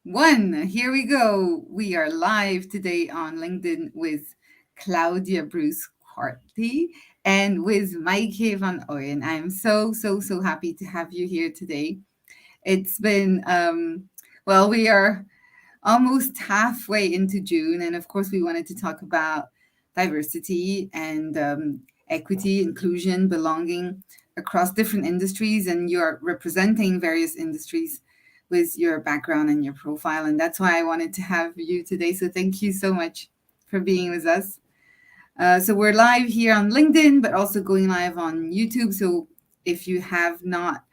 One, here we go. We are live today on LinkedIn with Claudia Bruce-Quartey and with Maike Van Oyen. I'm so happy to have you here today. It's been, we are almost halfway into June, and of course, we wanted to talk about diversity and equity, inclusion, belonging across different industries, and you're representing various industries with your background and your profile, and that's why I wanted to have you today. So thank you so much for being with us. So we're live here on LinkedIn, but also going live on YouTube. So if you have not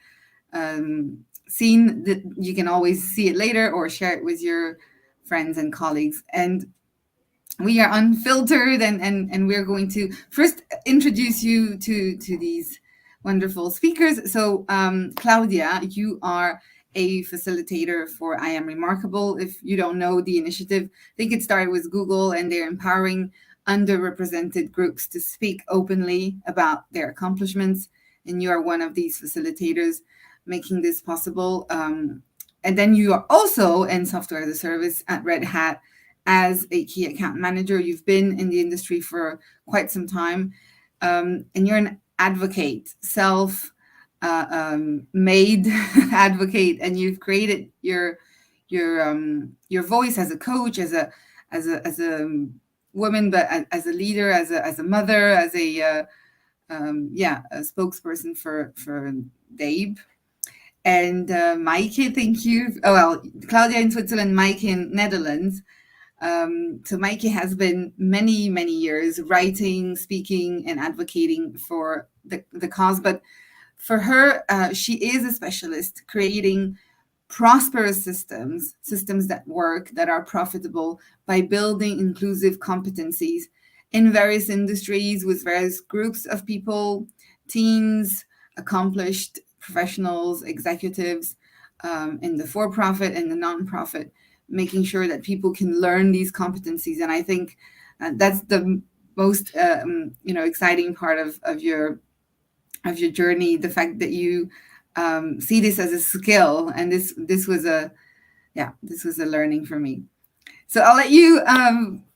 seen that, you can always see it later or share it with your friends and colleagues. And we are unfiltered, and we're going to first introduce you to these wonderful speakers. So Claudia, you are a facilitator for I Am Remarkable. If you don't know the initiative, I think it started with Google, and they're empowering underrepresented groups to speak openly about their accomplishments. And you are one of these facilitators making this possible. And then you are also in software as a service at Red Hat as a key account manager. You've been in the industry for quite some time, and you're an advocate, self-made advocate, and you've created your voice as a coach, as a woman, but as a leader, as a mother, as a spokesperson for DEIB. And Maike, thank you. Oh, well, Claudia in Switzerland, Maike in Netherlands. So Maike has been many years writing, speaking, and advocating for the cause. But for her, she is a specialist creating prosperous systems that work, that are profitable, by building inclusive competencies in various industries with various groups of people, teens, accomplished professionals, executives, in the for-profit and the non-profit, making sure that people can learn these competencies. And I think that's the most exciting part of your journey, the fact that you see this as a skill. And this was a learning for me. So I'll let you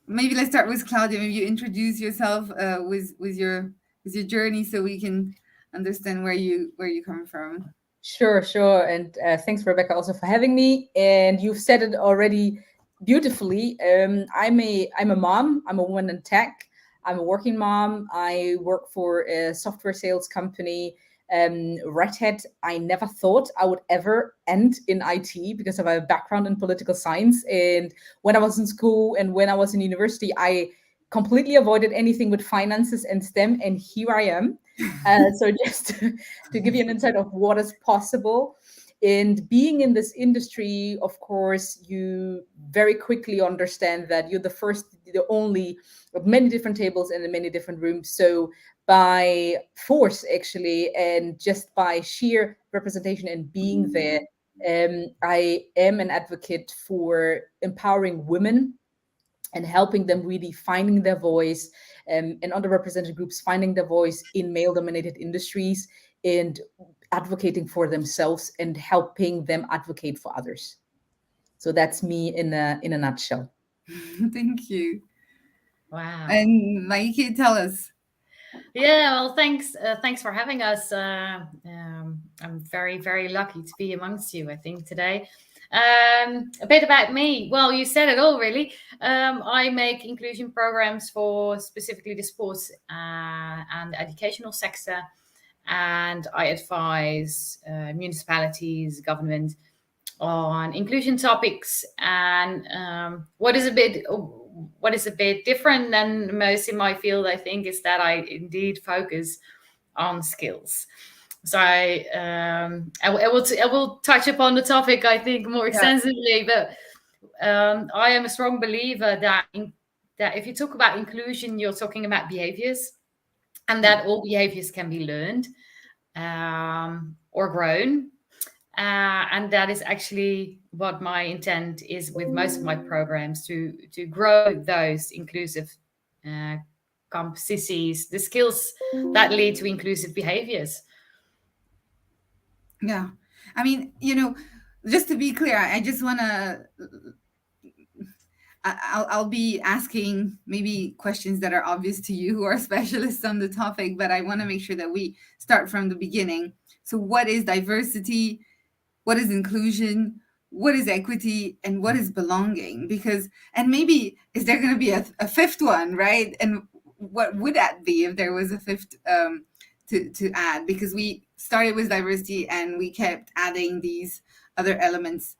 maybe let's start with Claudia. Maybe you introduce yourself with your journey, so we can understand where you come from. Sure. And thanks, Rebecca, also for having me. And you've said it already beautifully. I'm a mom. I'm a woman in tech. I'm a working mom. I work for a software sales company, Red Hat. I never thought I would ever end in IT because of my background in political science. And when I was in school and when I was in university, I completely avoided anything with finances and STEM. And here I am. So just to give you an insight of what is possible. And being in this industry, of course, you very quickly understand that you're the only of many different tables and in many different rooms. So by force, actually, and just by sheer representation and being there, I am an advocate for empowering women and helping them really finding their voice, and underrepresented groups finding their voice in male-dominated industries and advocating for themselves and helping them advocate for others. So that's me in a nutshell. Thank you. Wow. And Maike, tell us. Yeah, well, thanks for having us. I'm very lucky to be amongst you, I think, today. A bit about me. Well, you said it all, really. I make inclusion programs for specifically the sports and the educational sector, and I advise municipalities, government on inclusion topics. And what is a bit different than most in my field, I think, is that I indeed focus on skills. So I will touch upon the topic, I think, more extensively. But I am a strong believer that if you talk about inclusion, you're talking about behaviors, and that all behaviors can be learned or grown. And that is actually what my intent is with most of my programs, to grow those inclusive competencies, the skills that lead to inclusive behaviors. Yeah. I mean, just to be clear, I just want to, I'll be asking maybe questions that are obvious to you who are specialists on the topic, but I want to make sure that we start from the beginning. So what is diversity? What is inclusion? What is equity? And what is belonging? Because, and maybe, is there going to be a fifth one, right? And what would that be if there was a fifth to add? Because we started with diversity and we kept adding these other elements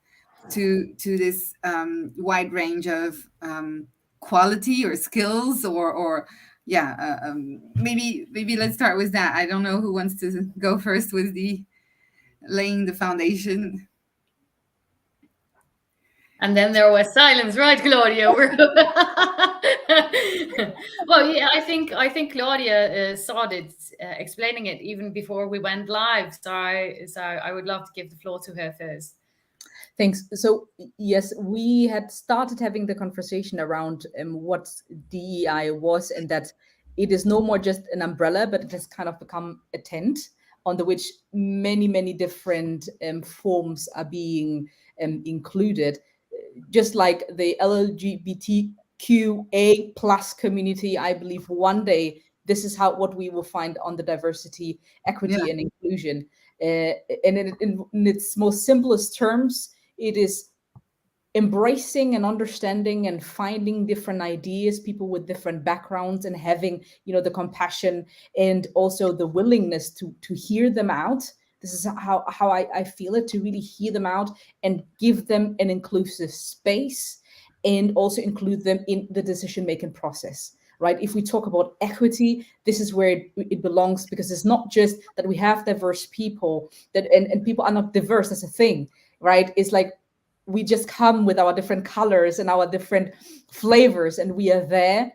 to this wide range of quality or skills or maybe let's start with that. I don't know who wants to go first with the laying the foundation. And then there was silence, right, Claudia? Well, yeah, I think Claudia started explaining it even before we went live. So I would love to give the floor to her first. Thanks. So yes, we had started having the conversation around what DEI was, and that it is no more just an umbrella, but it has kind of become a tent under which many different forms are being included. Just like the LGBTQA plus community, I believe one day this is what we will find on the diversity, equity, and inclusion. And in its most simplest terms, it is embracing and understanding and finding different ideas, people with different backgrounds, and having, the compassion and also the willingness to hear them out. This is how I feel it, to really hear them out and give them an inclusive space, and also include them in the decision-making process. Right? If we talk about equity, this is where it belongs, because it's not just that we have diverse people, and people are not diverse as a thing, right? It's like we just come with our different colors and our different flavors, and we are there.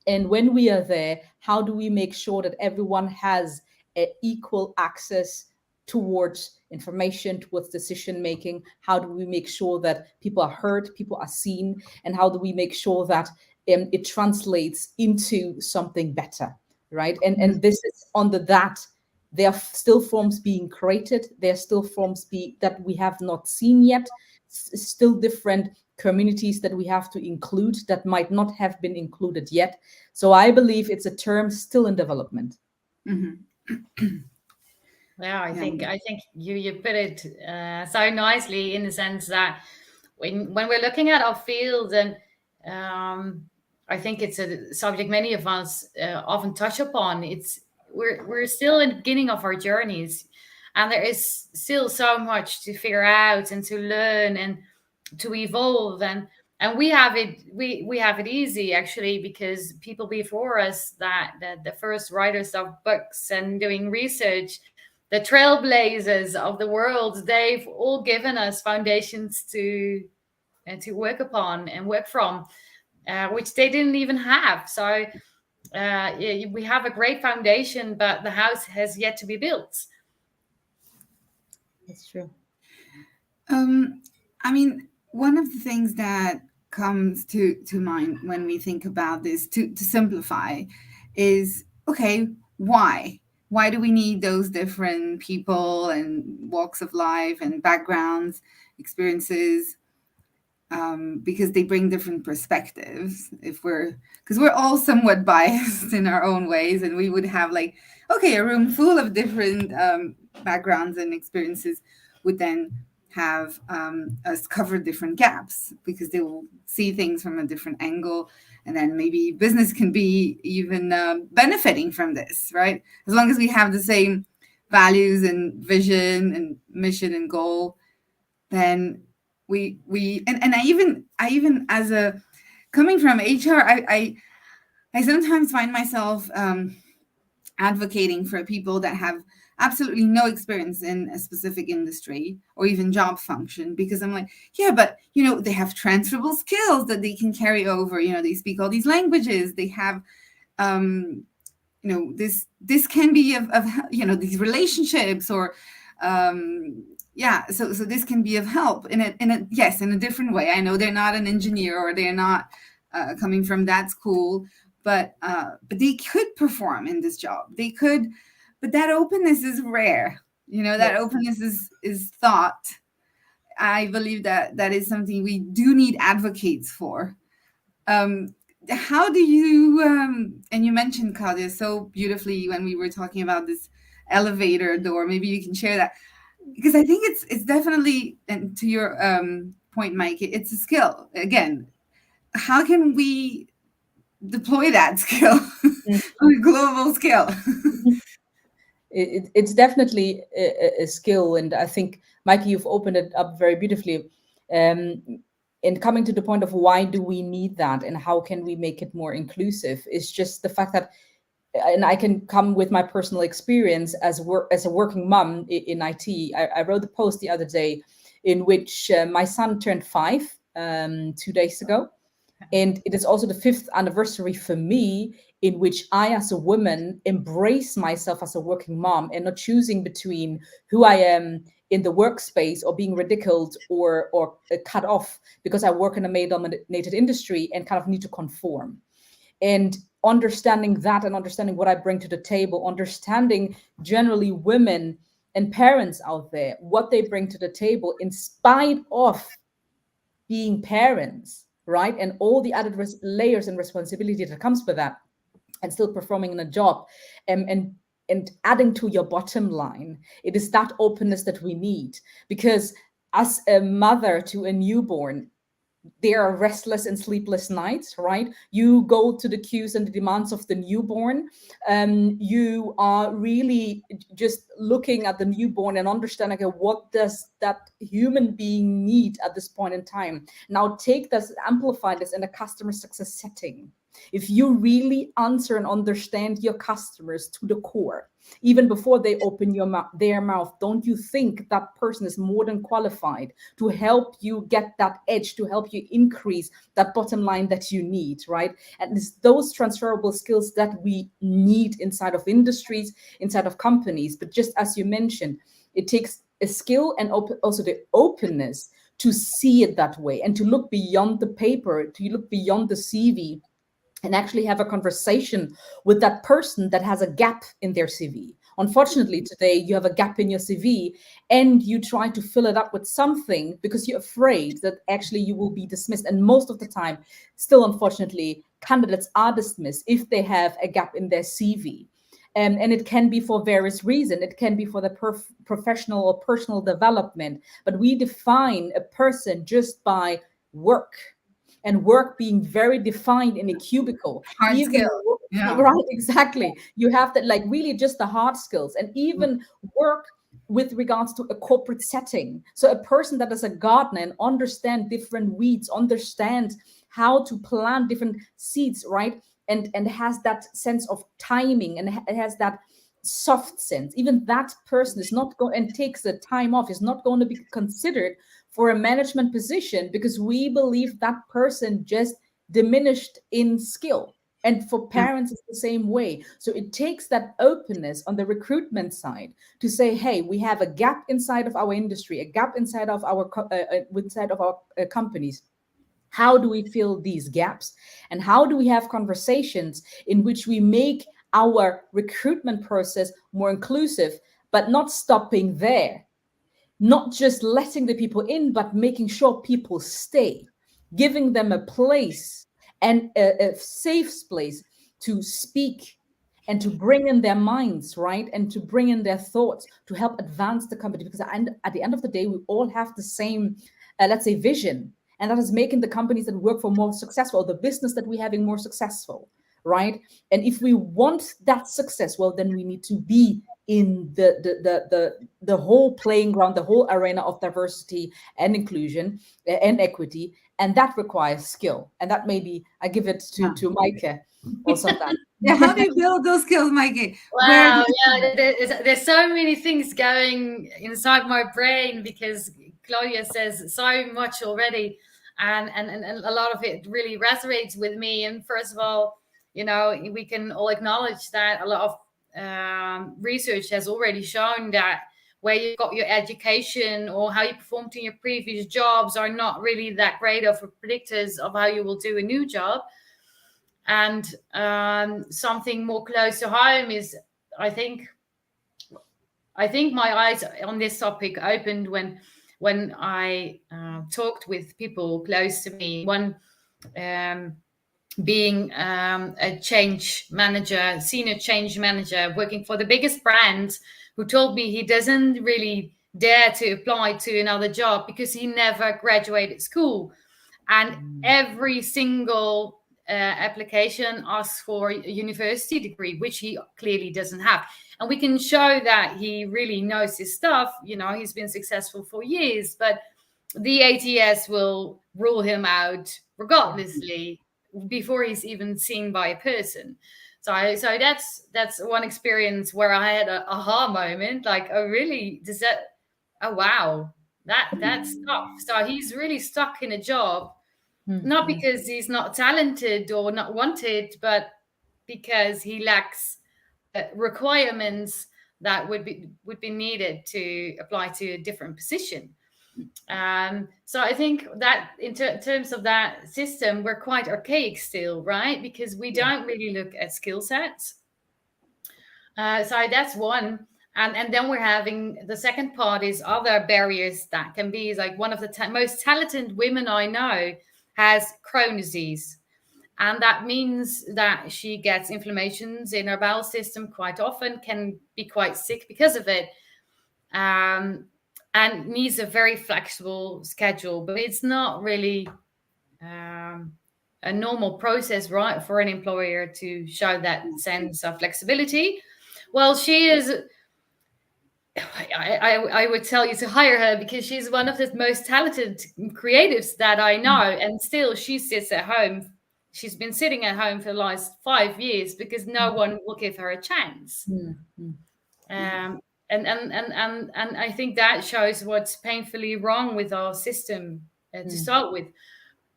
And when we are there, how do we make sure that everyone has equal access towards information, towards decision making? How do we make sure that people are heard, people are seen, and how do we make sure that it translates into something better, right? And this is under that. There are still forms being created. There are still forms that we have not seen yet. Still different communities that we have to include that might not have been included yet. So I believe it's a term still in development. Mm-hmm. Yeah, I think you put it so nicely, in the sense that when we're looking at our field, and I think it's a subject many of us often touch upon. We're still in the beginning of our journeys, and there is still so much to figure out and to learn and to evolve, and we have it easy, actually, because people before us, that the first writers of books and doing research, the trailblazers of the world, they've all given us foundations to work upon and work from, which they didn't even have. So we have a great foundation, but the house has yet to be built. That's true. I mean, one of the things that comes to mind when we think about this, to simplify, is, okay, why do we need those different people and walks of life and backgrounds, experiences? Because they bring different perspectives. Because we're all somewhat biased in our own ways, and we would have a room full of different backgrounds and experiences would then have us cover different gaps, because they will see things from a different angle, and then maybe business can be even benefiting from this, right? As long as we have the same values and vision and mission and goal, then we and I even as a coming from HR, I sometimes find myself advocating for people that have absolutely no experience in a specific industry or even job function, because I'm like, yeah, but they have transferable skills that they can carry over. They speak all these languages. They have this can be of these relationships, or so this can be of help in a different way. I know they're not an engineer, or they're not coming from that school, but they could perform in this job. They could, but that openness is rare. That openness is thought I believe that that is something we do need advocates for. How do you, and you mentioned, Claudia, so beautifully when we were talking about this elevator door, maybe you can share that, because I think it's definitely, and to your point, Mike, it's a skill. Again, how can we deploy that skill, a global skill? It's definitely a skill, and I think, Maike, you've opened it up very beautifully. And coming to the point of why do we need that, and how can we make it more inclusive, is just the fact that, and I can come with my personal experience as a working mom in IT. I wrote a post the other day in which my son turned 5 2 days ago. And it is also the 5th anniversary for me in which I, as a woman, embrace myself as a working mom and not choosing between who I am in the workspace or being ridiculed or cut off because I work in a male-dominated industry and kind of need to conform. And understanding that and understanding what I bring to the table, understanding generally women and parents out there, what they bring to the table in spite of being parents, right? And all the added layers and responsibility that comes with that, and still performing in a job, and adding to your bottom line. It is that openness that we need, because as a mother to a newborn, there are restless and sleepless nights, right? You go to the cues and the demands of the newborn. You are really just looking at the newborn and understanding, okay, what does that human being need at this point in time? Now take this, amplify this in a customer success setting. If you really answer and understand your customers to the core, even before they open their mouth, don't you think that person is more than qualified to help you get that edge, to help you increase that bottom line that you need, right? And it's those transferable skills that we need inside of industries, inside of companies. But just as you mentioned, it takes a skill and also the openness to see it that way and to look beyond the paper, to look beyond the CV, and actually have a conversation with that person that has a gap in their CV. Unfortunately, today you have a gap in your CV and you try to fill it up with something because you're afraid that actually you will be dismissed. And most of the time, still unfortunately, candidates are dismissed if they have a gap in their CV. And it can be for various reasons. It can be for the professional or personal development, but we define a person just by work. And work being very defined in a cubicle. Hard even, skill. Yeah. Right, exactly. You have that, like, really just the hard skills, and even work with regards to a corporate setting. So a person that is a gardener and understand different weeds, understand how to plant different seeds, right? And has that sense of timing and has that soft sense. Even that person is not going and takes the time off, is not going to be considered for a management position because we believe that person just diminished in skill. And for parents, it's the same way. So it takes that openness on the recruitment side to say, hey, we have a gap inside of our industry, a gap inside of our companies. How do we fill these gaps? And how do we have conversations in which we make our recruitment process more inclusive, but not stopping there? Not just letting the people in, but making sure people stay, giving them a place and a safe place to speak and to bring in their minds, right? And to bring in their thoughts to help advance the company. Because at the end of the day, we all have the same, let's say, vision. And that is making the companies that work for more successful, the business that we're having more successful, right? And if we want that success, well, then we need to be in the whole playing ground, the whole arena of diversity and inclusion and equity, and that requires skill. And that maybe I give it to Maike or something. Yeah, how do you build those skills, Maike? Wow, there's so many things going inside my brain because Claudia says so much already, and a lot of it really resonates with me. And first of all, we can all acknowledge that a lot of research has already shown that where you got your education or how you performed in your previous jobs are not really that great of predictors of how you will do a new job. And something more close to home is, I think my eyes on this topic opened when when I talked with people close to me. One being a change manager, senior change manager, working for the biggest brand, who told me he doesn't really dare to apply to another job because he never graduated school. And every single application asks for a university degree, which he clearly doesn't have. And we can show that he really knows his stuff. You know, he's been successful for years, but the ATS will rule him out regardlessly before he's even seen by a person. So that's one experience where I had an aha moment, like, oh really, does that, oh wow, that's tough. So he's really stuck in a job, not because he's not talented or not wanted, but because he lacks requirements that would be needed to apply to a different position. So I think that in terms of that system, we're quite archaic still, right? Because we don't really look at skill sets. So that's one. And then we're having the second part is other barriers that can be, like, one of the most talented women I know has Crohn's disease. And that means that she gets inflammations in her bowel system quite often, can be quite sick because of it. And needs a very flexible schedule, but it's not really a normal process, right, for an employer to show that sense of flexibility. Well, she is, I would tell you to hire her, because she's one of the most talented creatives that I know, and still she sits at home. She's been sitting at home for the last 5 years because no one will give her a chance. And I think that shows what's painfully wrong with our system to start with.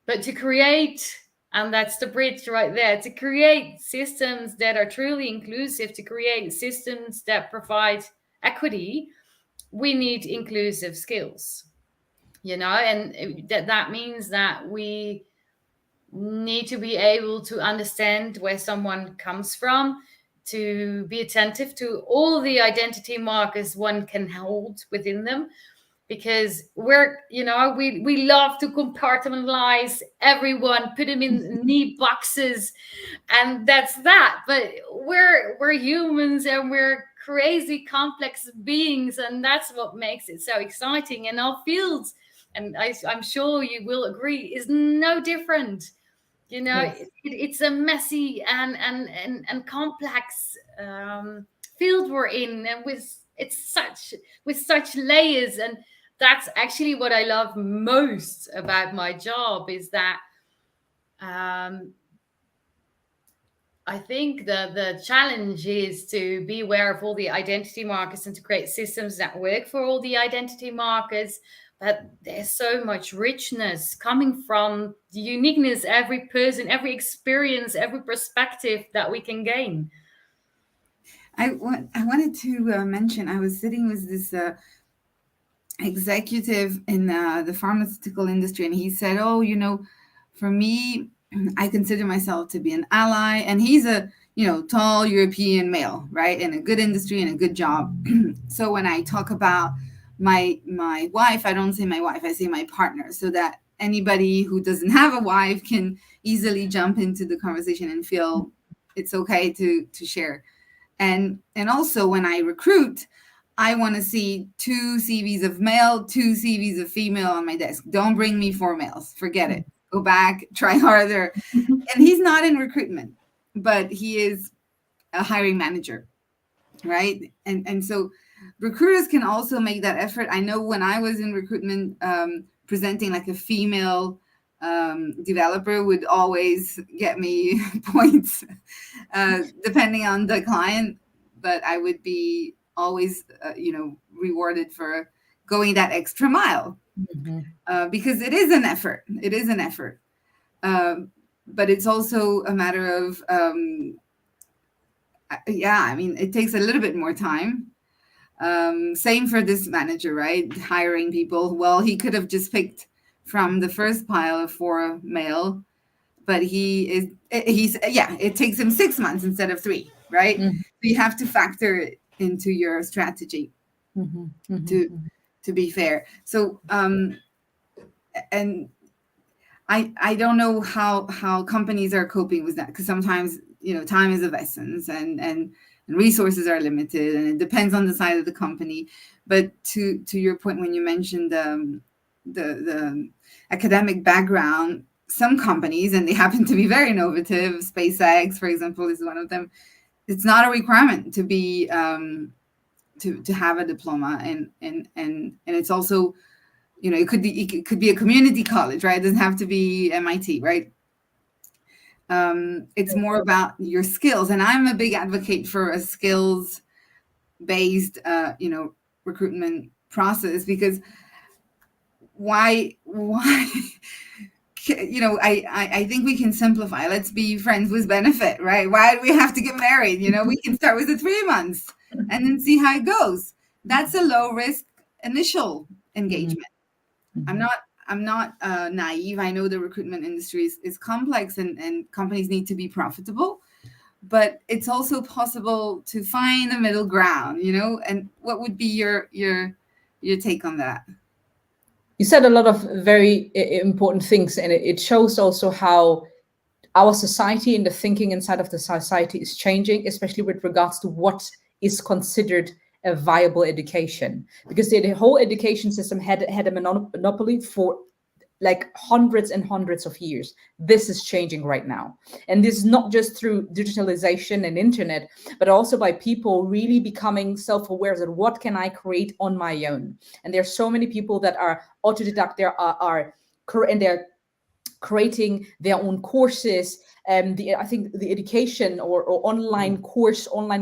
But to create, and that's the bridge right there, to create systems that are truly inclusive, to create systems that provide equity, we need inclusive skills, you know, and that means that we need to be able to understand where someone comes from, to be attentive to all the identity markers one can hold within them, because we're, you know, we love to compartmentalize everyone, put them in neat boxes, and that's that. But we're humans, and we're crazy complex beings, and that's what makes it so exciting. And our fields, and I'm sure you will agree, is no different. You know, yes. It's a messy and complex field we're in, and with such layers. And that's actually what I love most about my job, is that I think the challenge is to be aware of all the identity markers and to create systems that work for all the identity markers. But there's so much richness coming from the uniqueness, every person, every experience, every perspective that we can gain. I wanted to mention, I was sitting with this executive in the pharmaceutical industry, and he said, oh, you know, for me, I consider myself to be an ally. And he's a, you know, tall European male, right, in a good industry and a good job. So when I talk about my wife, I don't say my wife, I say my partner, so that anybody who doesn't have a wife can easily jump into the conversation and feel it's okay to share. And also when I recruit, I want to see 2 CVs of male, 2 CVs of female on my desk. Don't bring me 4 males. Forget it. Go back, try harder. And he's not in recruitment, but he is a hiring manager, right? And so recruiters can also make that effort. I know when I was in recruitment, presenting like a female developer would always get me points, depending on the client, but I would be always, rewarded for going that extra mile, because it is an effort. It is an effort. But it's also a matter of, it takes a little bit more time. Same for this manager, right? Hiring people. Well, he could have just picked from the first pile of 4 male, but it takes him 6 months instead of 3, right? So you have to factor it into your strategy to to be fair. So and I don't know how companies are coping with that, because sometimes, you know, time is of essence, and resources are limited, and it depends on the side of the company. But to your point, when you mentioned the academic background, some companies, and they happen to be very innovative, SpaceX, for example, is one of them. It's not a requirement to be to have a diploma, and it's also, you know, it could be a community college, right? It doesn't have to be MIT, right? It's more about your skills, and I'm a big advocate for a skills-based, you know, recruitment process, because why you know, I think we can simplify. Let's be friends with benefit, right? Why do we have to get married? You know, we can start with the 3 months and then see how it goes. That's a low risk initial engagement. Mm-hmm. I'm not naive. I know the recruitment industry is complex, and companies need to be profitable, but it's also possible to find a middle ground, you know. And what would be your take on that? You said a lot of very important things, and it shows also how our society and the thinking inside of the society is changing, especially with regards to what is considered a viable education, because the whole education system had a monopoly for like hundreds and hundreds of years. This is changing right now. And this is not just through digitalization and internet, but also by people really becoming self-aware that what can I create on my own? And there's so many people that are autodidact, and they're creating their own courses. I think the education or online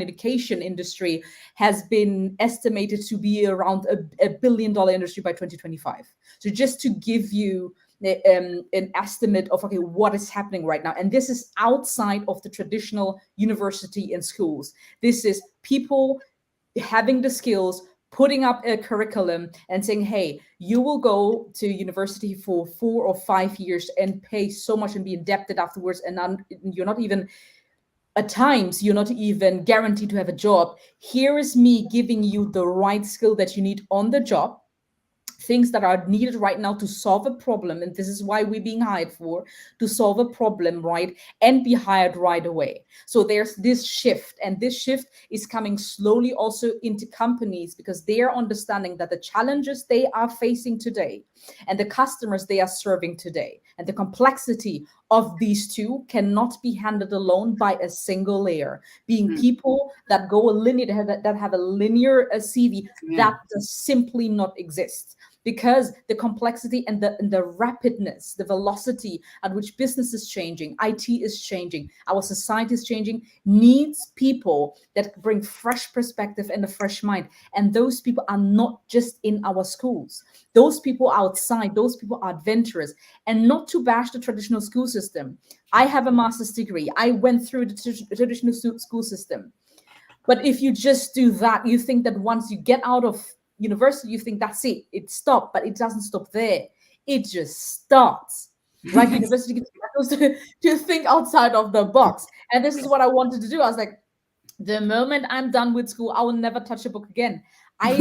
education industry has been estimated to be around $1 billion industry by 2025. So just to give you an estimate of, okay, what is happening right now. And this is outside of the traditional university and schools. This is people having the skills, putting up a curriculum and saying, hey, you will go to university for 4 or 5 years and pay so much and be indebted afterwards. And you're not even, at times, you're not even guaranteed to have a job. Here is me giving you the right skill that you need on the job, things that are needed right now to solve a problem. And this is why we're being hired for, to solve a problem, right? And be hired right away. So there's this shift, and this shift is coming slowly also into companies, because they are understanding that the challenges they are facing today and the customers they are serving today and the complexity of these two cannot be handled alone by a single layer. Being people that go a linear, that have a linear CV, that does simply not exist. Because the complexity and the rapidness, the velocity at which business is changing, IT is changing, our society is changing, needs people that bring fresh perspective and a fresh mind. And those people are not just in our schools. Those people outside, those people are adventurous. And not to bash the traditional school system. I have a master's degree. I went through the traditional school system. But if you just do that, you think that once you get out of university, you think that's it, it stopped, but it doesn't stop there. It just starts, right? University gets to think outside of the box. And this is what I wanted to do. I was like, the moment I'm done with school, I will never touch a book again. Right?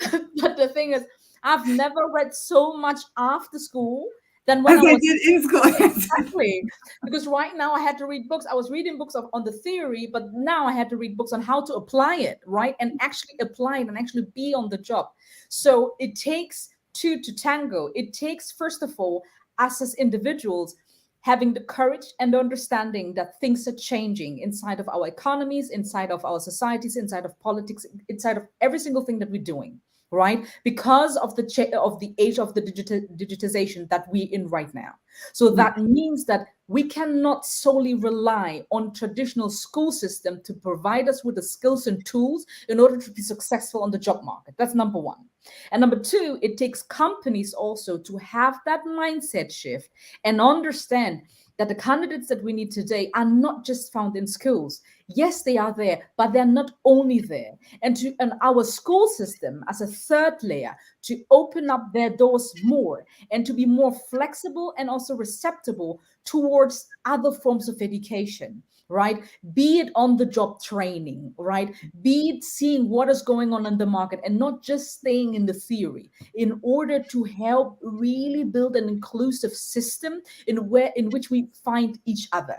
But the thing is, I've never read so much after school than when I was in school. Exactly. Because right now I had to read books. I was reading books on the theory, but now I had to read books on how to apply it, right? And actually apply it and actually be on the job. So it takes two to tango. It takes, first of all, us as individuals having the courage and understanding that things are changing inside of our economies, inside of our societies, inside of politics, inside of every single thing that we're doing. Right? Because of the age of the digitization that we're in right now. So that means that we cannot solely rely on traditional school system to provide us with the skills and tools in order to be successful on the job market. That's number one. And number two, it takes companies also to have that mindset shift and understand that the candidates that we need today are not just found in schools. Yes, they are there, but they're not only there. And our school system as a third layer to open up their doors more and to be more flexible and also receptible towards other forms of education, right? Be it on the job training, right? Be it seeing what is going on in the market and not just staying in the theory, in order to help really build an inclusive system in which we find each other.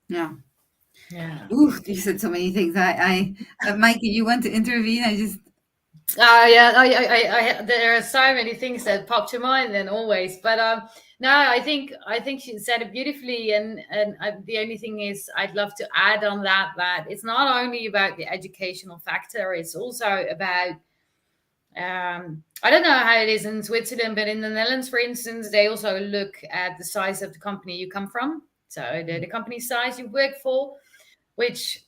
Yeah. Yeah. Ooh, you said so many things. Maike, you want to intervene? Yeah, there are so many things that pop to mind then always, but no, I think she said it beautifully, and the only thing is I'd love to add on that it's not only about the educational factor, it's also about I don't know how it is in Switzerland, but in the Netherlands, for instance, they also look at the size of the company you come from, so the company size you work for, which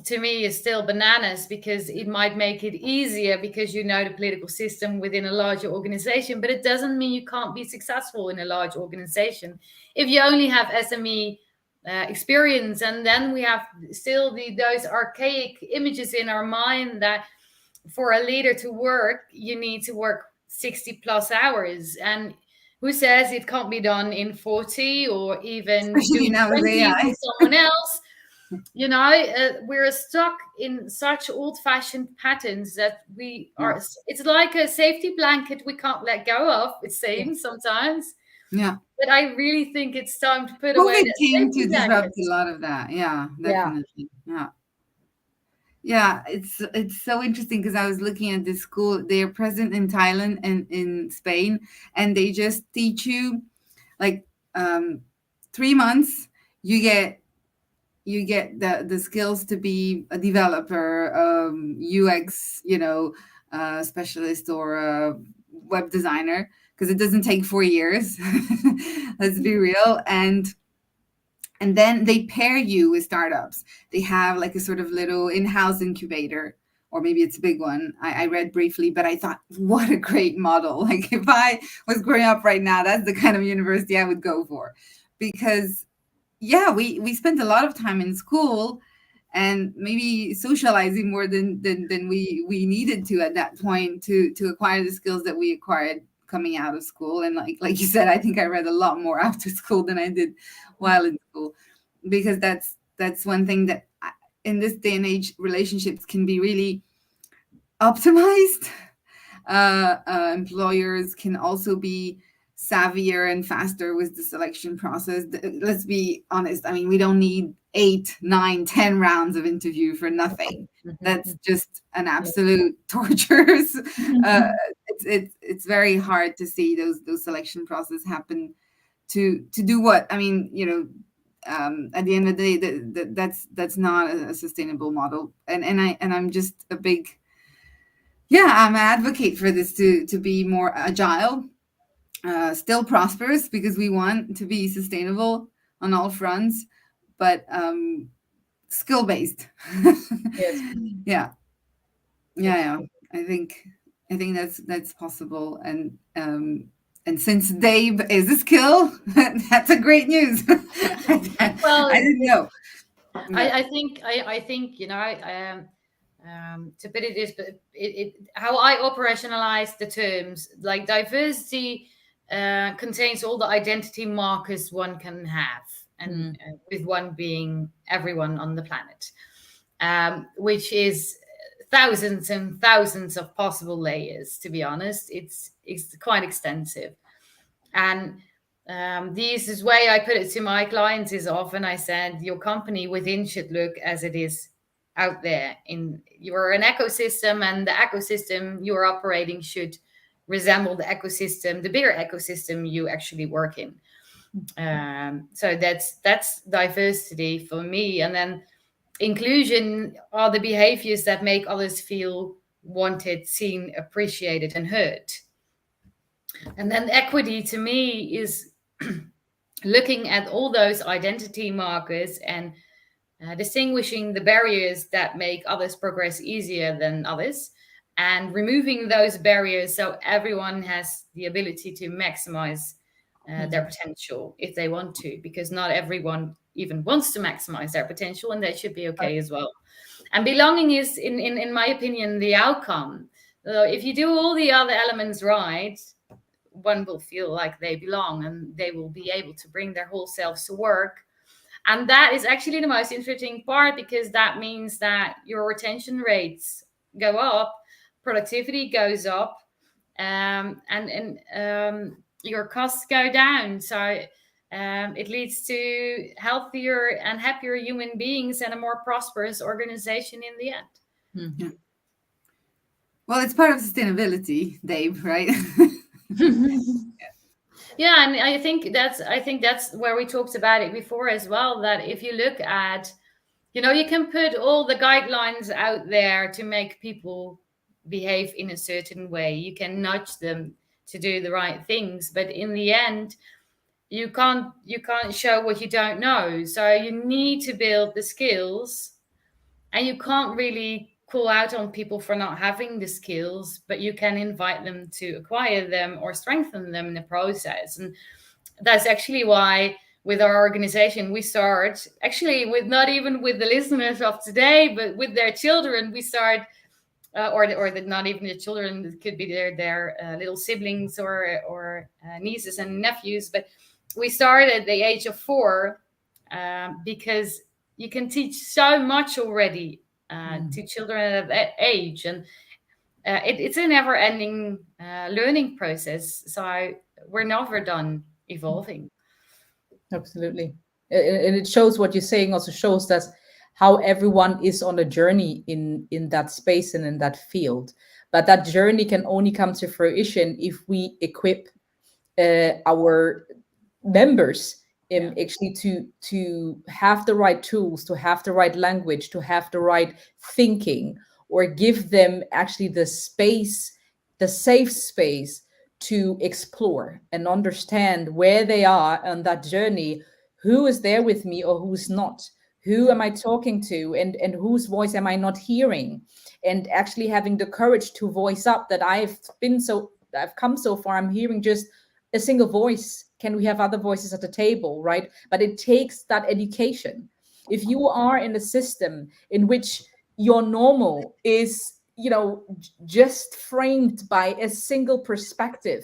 to me is still bananas, because it might make it easier because you know the political system within a larger organization, but it doesn't mean you can't be successful in a large organization if you only have SME experience. And then we have still those archaic images in our mind that for a leader to work, you need to work 60 plus hours. And who says it can't be done in 40 or even Especially doing now with 20 AI. with someone else? You know, we're stuck in such old-fashioned patterns that we are. It's like a safety blanket we can't let go of, it seems sometimes. Yeah. But I really think it's time to put COVID away that came safety to blanket. disrupt a lot of that. Yeah, definitely. Yeah, it's so interesting because I was looking at this school. They are present in Thailand and in Spain, and they just teach you like 3 months. You get the skills to be a developer, UX, specialist, or a web designer, because it doesn't take 4 years. Let's be real. And then they pair you with startups. They have like a sort of little in-house incubator, or maybe it's a big one. I read briefly, but I thought, what a great model. Like if I was growing up right now, that's the kind of university I would go for. Because yeah, we spent a lot of time in school and maybe socializing more than we needed to at that point to acquire the skills that we acquired coming out of school. And like you said, I think I read a lot more after school than I did while in school, because that's one thing that in this day and age, relationships can be really optimized. Employers can also be savvier and faster with the selection process. Let's be honest. I mean, we don't need 8, 9, 10 rounds of interview for nothing. That's just an absolute torture. It's very hard to see those selection process happen to do what? I mean, at the end of the day, that's not a sustainable model. And I'm just a big, I'm an advocate for this to be more agile, still prosperous, because we want to be sustainable on all fronts, but skill based. Yes. Yeah. I think that's possible, and since Dave is a skill, that's a great news. Well, I didn't know. I think to put it this, but how I operationalize the terms, like diversity contains all the identity markers one can have, and with one being everyone on the planet, which is thousands and thousands of possible layers. To be honest, it's quite extensive. And the easiest way I put it to my clients is often I said, your company within should look as it is out there. You're an ecosystem, and the ecosystem you're operating should resemble the ecosystem, the bigger ecosystem you actually work in. So that's diversity for me. And then inclusion are the behaviors that make others feel wanted, seen, appreciated, and heard. And then equity to me is looking at all those identity markers and distinguishing the barriers that make others progress easier than others, and removing those barriers so everyone has the ability to maximize their potential if they want to, because not everyone even wants to maximize their potential, and they should be okay as well. And belonging is, in my opinion, the outcome. If you do all the other elements right, one will feel like they belong, and they will be able to bring their whole selves to work. And that is actually the most interesting part, because that means that your retention rates go up, productivity goes up, and your costs go down. So it leads to healthier and happier human beings and a more prosperous organization in the end. Yeah. Well, it's part of sustainability, Dave, right? Yeah, and I think that's where we talked about it before as well, that if you look at, you can put all the guidelines out there to make people behave in a certain way. You can nudge them to do the right things, but in the end, you can't show what you don't know. So you need to build the skills, and you can't really call out on people for not having the skills, but you can invite them to acquire them or strengthen them in the process. And that's actually why with our organization, we start actually with not even with the listeners of today, but with their children. We start, or not even the children, it could be their little siblings or nieces and nephews. But we start at the age of 4 because you can teach so much already to children at that age, and it's a never-ending learning process. So we're never done evolving. Absolutely. And it shows, what you're saying also shows that how everyone is on a journey in that space and in that field. But that journey can only come to fruition if we equip our members actually to have the right tools, to have the right language, to have the right thinking, or give them actually the space, the safe space to explore and understand where they are on that journey, who is there with me or who's not, who am I talking to, and whose voice am I not hearing, and actually having the courage to voice up that I've come so far, I'm hearing just a single voice. Can we have other voices at the table, right? But it takes that education. If you are in a system in which your normal is, just framed by a single perspective,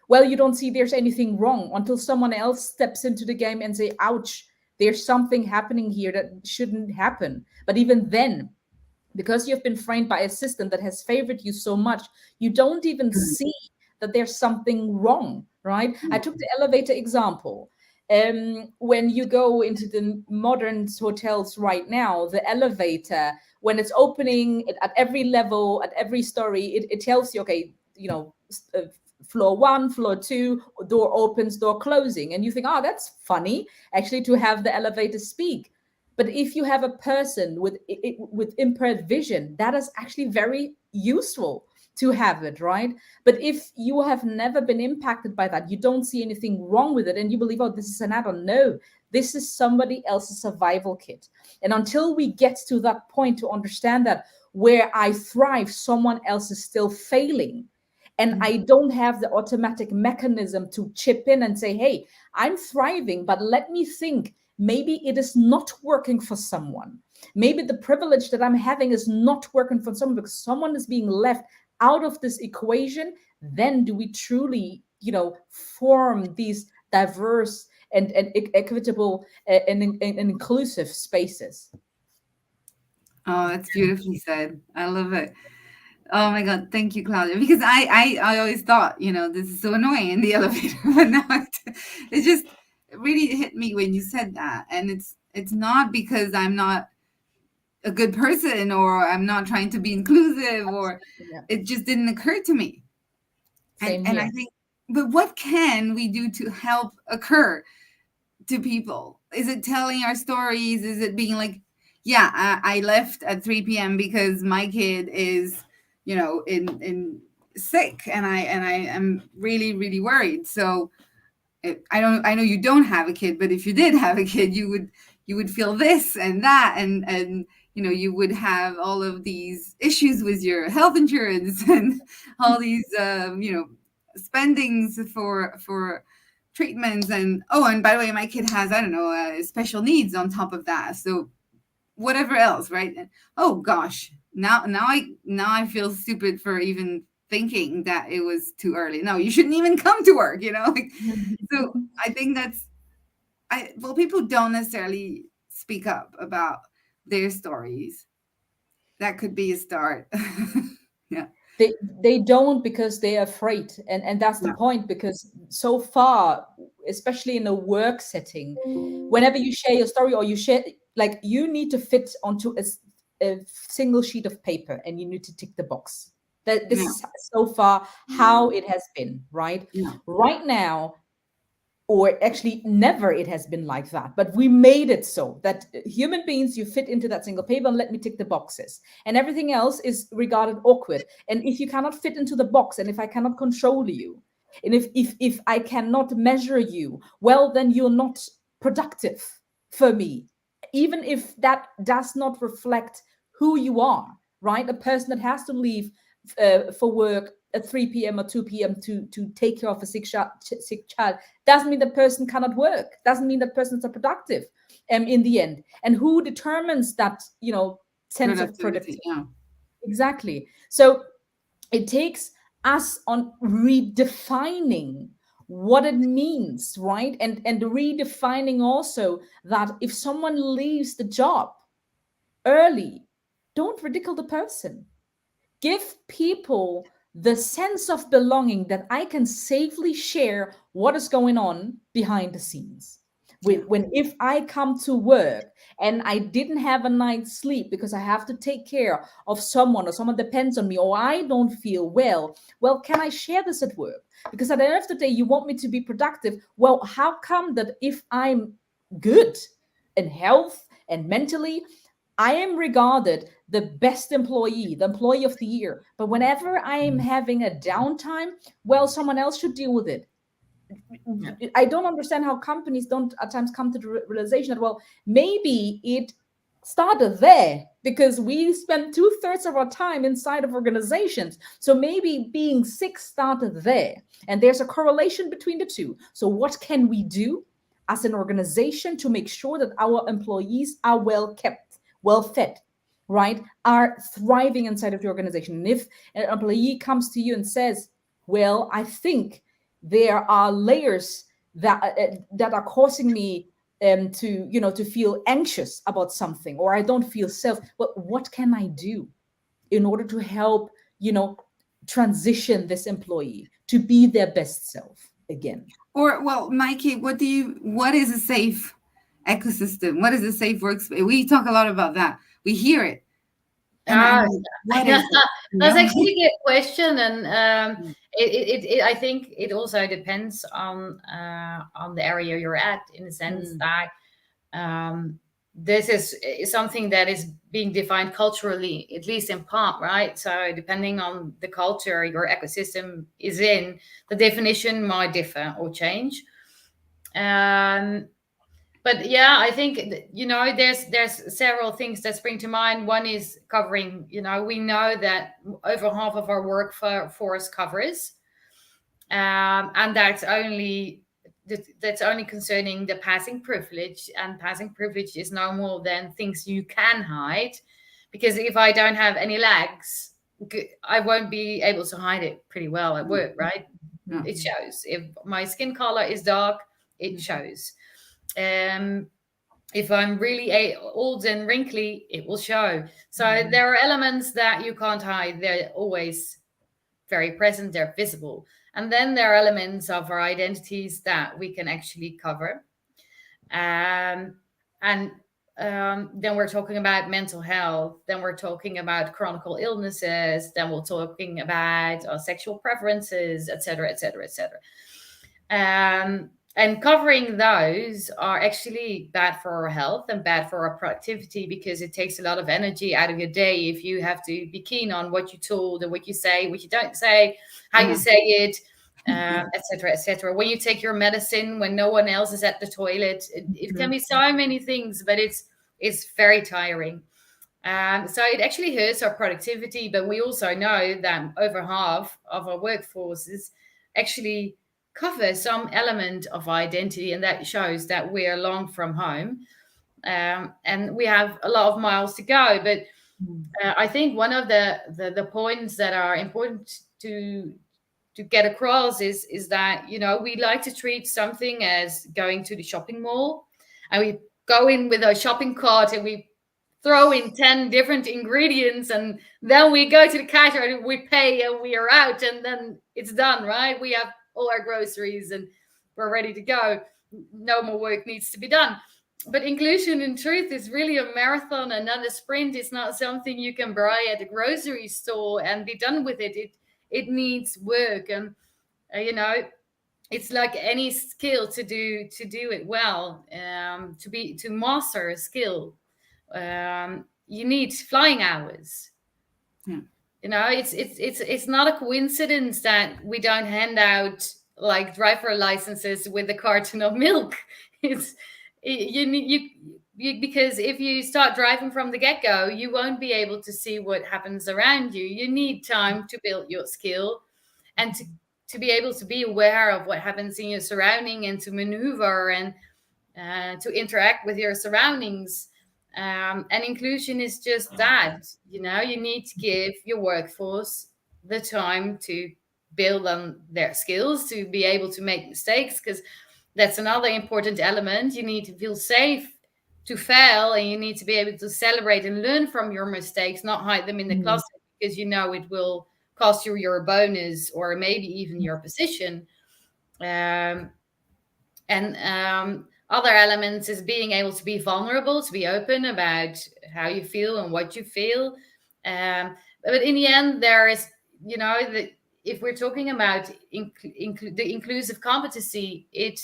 well, you don't see there's anything wrong until someone else steps into the game and say, ouch, there's something happening here that shouldn't happen. But even then, because you've been framed by a system that has favored you so much, you don't even see that there's something wrong, right? I took the elevator example. When you go into the modern hotels right now, the elevator, when it's opening at every level, at every story, it tells you, okay, floor 1, floor 2, door opens, door closing. And you think, oh, that's funny, actually, to have the elevator speak. But if you have a person with impaired vision, that is actually very useful to have it, right? But if you have never been impacted by that, you don't see anything wrong with it, and you believe, oh, this is an add-on. No, this is somebody else's survival kit. And until we get to that point to understand that where I thrive, someone else is still failing, and I don't have the automatic mechanism to chip in and say, hey, I'm thriving, but let me think, maybe it is not working for someone. Maybe the privilege that I'm having is not working for someone because someone is being left out of this equation. Then do we truly, form these diverse and equitable and inclusive spaces? Oh, that's beautifully said. I love it. Oh my God, thank you, Claudia. Because I always thought, this is so annoying in the elevator, but now it just really hit me when you said that. And it's not because I'm not a good person or I'm not trying to be inclusive, or it just didn't occur to me. And I think, but what can we do to help occur to people? Is it telling our stories? Is it being like, yeah, I left at 3 p.m. because my kid is, in sick, and I am really, really worried. So I know you don't have a kid, but if you did have a kid, you would feel this and that, and you would have all of these issues with your health insurance and all these spendings for treatments, and by the way, my kid has, I don't know, special needs on top of that. So whatever else, right? And, oh gosh, now I feel stupid for even thinking that it was too early. No, you shouldn't even come to work, like, so I think people don't necessarily speak up about their stories. That could be a start. Yeah. They don't, because they're afraid, and that's the point, because so far, especially in a work setting, whenever you share your story, or you share, like, you need to fit onto a single sheet of paper, and you need to tick the box. That this is so far how it has been, right? Right now, or actually never, it has been like that, but we made it so that human beings, you fit into that single paper, and let me tick the boxes, and everything else is regarded awkward. And if you cannot fit into the box, and if I cannot control you, and if I cannot measure you, well, then you're not productive for me, even if that does not reflect who you are, right? A person that has to leave for work at 3 p.m. or 2 p.m. to take care of a sick child doesn't mean the person cannot work, doesn't mean that person's are productive in the end. And who determines that, sense of productivity? Exactly. So it takes us on redefining what it means, right? And redefining also that if someone leaves the job early, don't ridicule the person. Give people the sense of belonging, that I can safely share what is going on behind the scenes. If I come to work and I didn't have a night's sleep because I have to take care of someone, or someone depends on me, or I don't feel well, can I share this at work? Because at the end of the day, you want me to be productive. Well, how come that if I'm good in health and mentally, I am regarded the best employee, the employee of the year. But whenever I am having a downtime, well, someone else should deal with it. I don't understand how companies don't at times come to the realization that, well, maybe it started there, because we spend 2/3 of our time inside of organizations. So maybe being sick started there. And there's a correlation between the two. So what can we do as an organization to make sure that our employees are well kept, well fed, right, are thriving inside of the organization? And if an employee comes to you and says, well, I think there are layers that are causing me to feel anxious about something, or I don't feel safe, well, what can I do in order to help transition this employee to be their best self again? Or, well, Maike, what is a safe ecosystem? What is a safe workspace? We talk a lot about that. We hear it. That's actually a good question, and I think it also depends on the area you're at, in the sense that this is something that is being defined culturally, at least in part, right? So depending on the culture your ecosystem is in, the definition might differ or change. But yeah, I think there's several things that spring to mind. One is covering. We know that over half of our workforce covers, and that's only concerning the passing privilege. And passing privilege is no more than things you can hide, because if I don't have any legs, I won't be able to hide it pretty well at work, right? No. It shows. If my skin color is dark, it shows. If I'm really old and wrinkly, it will show. So there are elements that you can't hide. They're always very present. They're visible. And then there are elements of our identities that we can actually cover. And then we're talking about mental health. Then we're talking about chronic illnesses. Then we're talking about our sexual preferences, et cetera, et cetera, et cetera. And covering those are actually bad for our health and bad for our productivity, because it takes a lot of energy out of your day if you have to be keen on what you told and what you say, what you don't say, how you say it, et cetera, et cetera. When you take your medicine when no one else is at the toilet, it can be so many things, but it's very tiring. So it actually hurts our productivity, but we also know that over half of our workforce is actually cover some element of identity, and that shows that we are long from home, and we have a lot of miles to go. But I think one of the points that are important to get across is that, you know, we like to treat something as going to the shopping mall, and we go in with a shopping cart and we throw in 10 different ingredients, and then we go to the cashier and we pay and we are out, and then it's done, right? We have all our groceries and we're ready to go. No more work needs to be done. But inclusion, in truth, is really a marathon and not a sprint. It's not something you can buy at a grocery store and be done with it. It needs work, and you know, it's like any skill, to do it well, to master a skill, you need flying hours. Yeah. You know, it's not a coincidence that we don't hand out like driver licenses with a carton of milk. Because if you start driving from the get-go, you won't be able to see what happens around you. You need time to build your skill, and to be able to be aware of what happens in your surrounding, and to maneuver and to interact with your surroundings. And inclusion is just that. You know, you need to give your workforce the time to build on their skills, to be able to make mistakes, because that's another important element. You need to feel safe to fail, and you need to be able to celebrate and learn from your mistakes, not hide them in the closet, because you know it will cost you your bonus or maybe even your position. Other elements is being able to be vulnerable, to be open about how you feel and what you feel. But in the end, there is, you know, if we're talking about the inclusive competency, it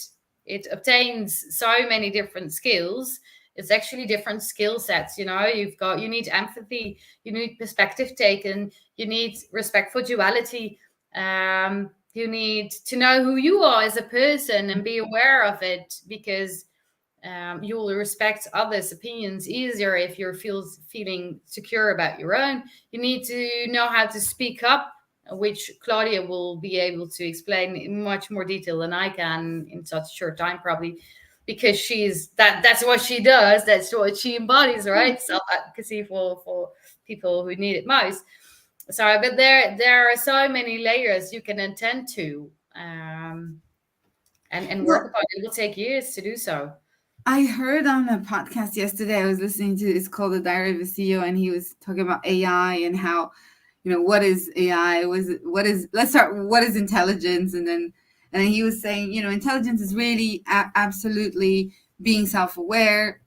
obtains so many different skills. It's actually different skill sets. You know, you need empathy, you need perspective taken, you need respect for duality. You need to know who you are as a person and be aware of it, because you will respect others' opinions easier if you're feeling secure about your own. You need to know how to speak up, which Claudia will be able to explain in much more detail than I can in such a short time, probably, because that's what she does. That's what she embodies, right? Self-advocacy for people who need it most. So, but there are so many layers you can attend to, and work upon. It will take years to do so. I heard on a podcast yesterday, I was listening to, it's called The Diary of a CEO, and he was talking about AI and how, you know, what is AI? Let's start, what is intelligence? And then he was saying, you know, intelligence is really absolutely being self-aware.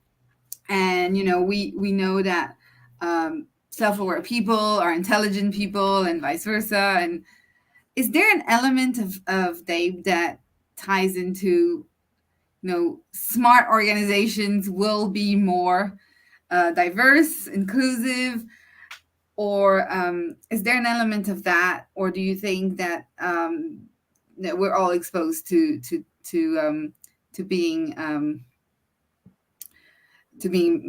And, you know, we know that self-aware people are intelligent people and vice versa. And is there an element of Dave that ties into, you know, smart organizations will be more diverse, inclusive, or is there an element of that, or do you think that that we're all exposed to being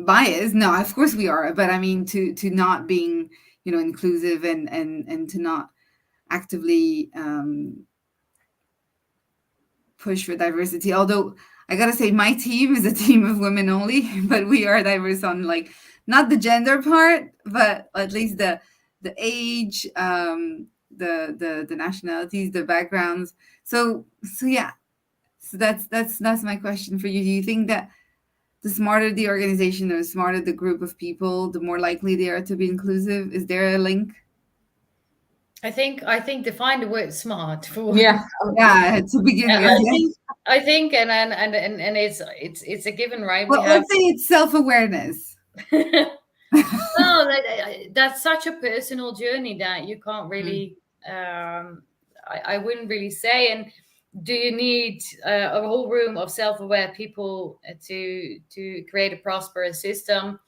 biased? No, of course we are, but I mean to not being, you know, inclusive and to not actively push for diversity. Although I gotta say, my team is a team of women only, but we are diverse on, like, not the gender part, but at least the age, the nationalities, the backgrounds. So yeah. So that's my question for you. Do you think that the smarter the organization or the smarter the group of people, the more likely they are to be inclusive? Is there a link? I think define the word smart for Yeah. To begin with. I think and it's a given, right? Well, let's say it's self-awareness. No, that's such a personal journey that you can't really I wouldn't really say. And do you need a whole room of self-aware people to create a prosperous system?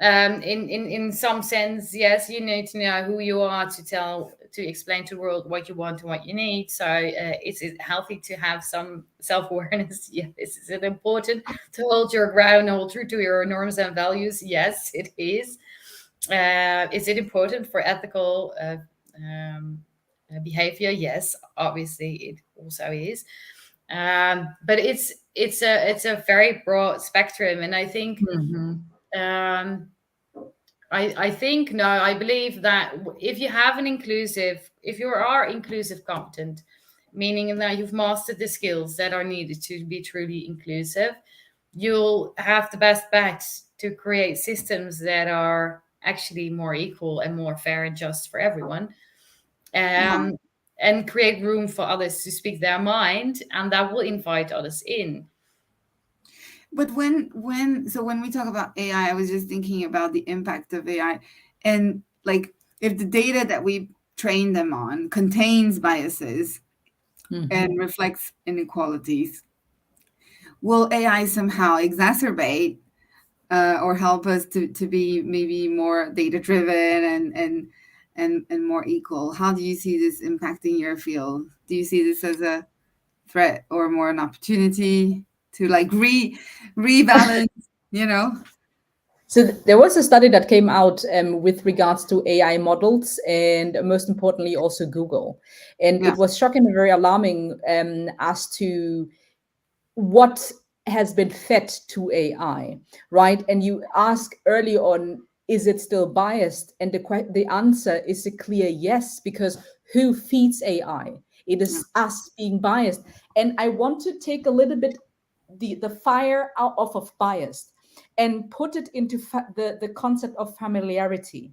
In some sense, yes, you need to know who you are to explain to the world what you want and what you need. So is it healthy to have some self-awareness? Yes. Is it important to hold your ground, hold true to your norms and values? Yes, it is. Is it important for ethical behavior. Yes, obviously it also is, but it's a very broad spectrum, and I think um, I think no, I believe that if you have if you are inclusive competent, meaning that you've mastered the skills that are needed to be truly inclusive, you'll have the best bet to create systems that are actually more equal and more fair and just for everyone, Yeah. and create room for others to speak their mind, and that will invite others in. But when we talk about AI, I was just thinking about the impact of AI, and like if the data that we train them on contains biases and reflects inequalities, will AI somehow exacerbate or help us to be maybe more data driven and more equal? How do you see this impacting your field? Do you see this as a threat or more an opportunity to like rebalance, you know? So there was a study that came out with regards to AI models, and most importantly also Google, and Yeah. it was shocking and very alarming as to what has been fed to AI, right? And you ask early on, is it still biased? And the answer is a clear yes, because who feeds AI? It Yeah. is us being biased. And I want to take a little bit the fire out of bias and put it into the concept of familiarity.